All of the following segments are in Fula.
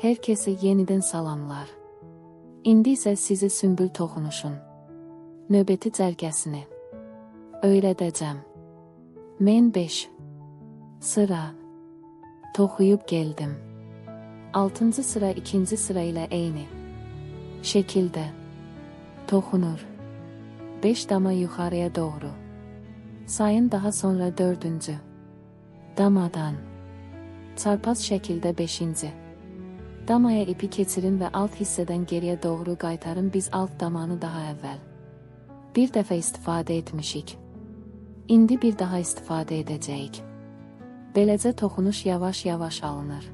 Hər kəsi yenidən salamlar. İndi isə sizi sümbül toxunuşun növbəti cərgəsini öyrədəcəm. Mən 5 sıra toxuyub gəldim. 6-cı sıra 2-ci sıra ilə eyni şəkildə toxunur. 5 dama yuxarıya doğru. Sayın daha sonra 4-cü damadan. Çarpaz şəkildə 5-ci damaya ipi keçirin və alt hissədən geriyə doğru qaytarın. Biz alt damanı daha əvvəl bir dəfə istifadə etmişik. İndi bir daha istifadə edəcəyik. Beləcə toxunuş yavaş-yavaş alınır.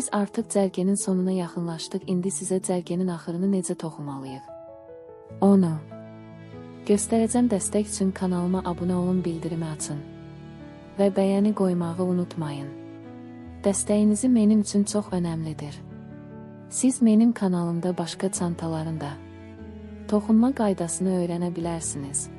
Biz artıq cərgənin sonuna yaxınlaşdıq, indi sizə cərgənin axırını necə toxumalıyıq onu göstərəcəm. Dəstək üçün kanalıma abunə olun, bildirimi açın və bəyəni qoymağı unutmayın. Dəstəyinizi mənim üçün çox önəmlidir. Siz mənim kanalımda başqa çantaların da toxunma qaydasını öyrənə bilərsiniz.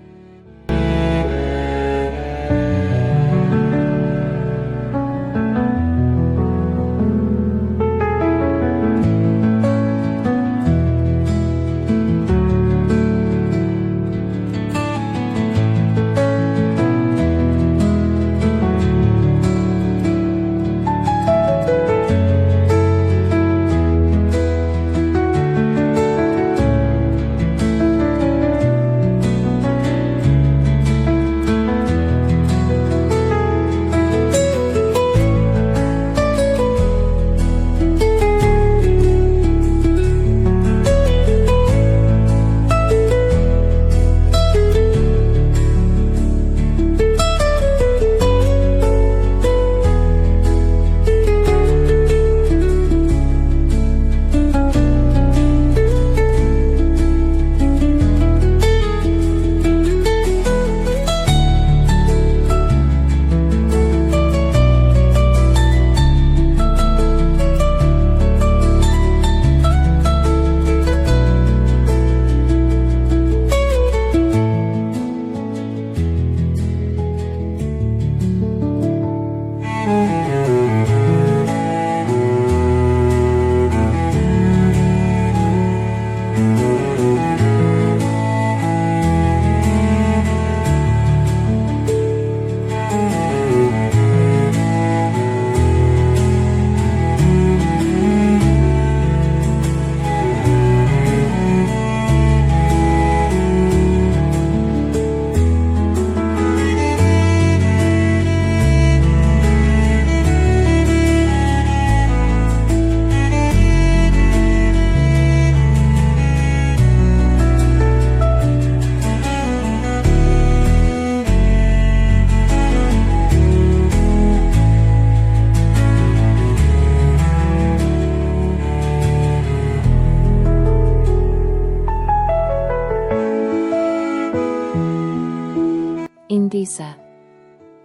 İndi isə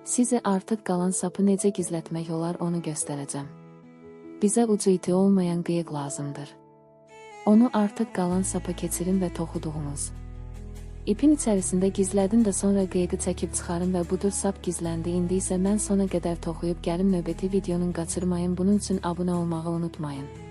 sizə artıq qalan sapı necə gizlətmək olar onu göstərəcəm. Bizə ucu iti olmayan qıyıq lazımdır. Onu artıq qalan sapa keçirin və toxuduğumuz ipin içərisində gizlədin də sonra qıyığı çəkib çıxarın və budur, sap gizləndi. İndi isə mən sona qədər toxuyub gəlim, növbəti videonun qaçırmayın. Bunun üçün abunə olmağı unutmayın.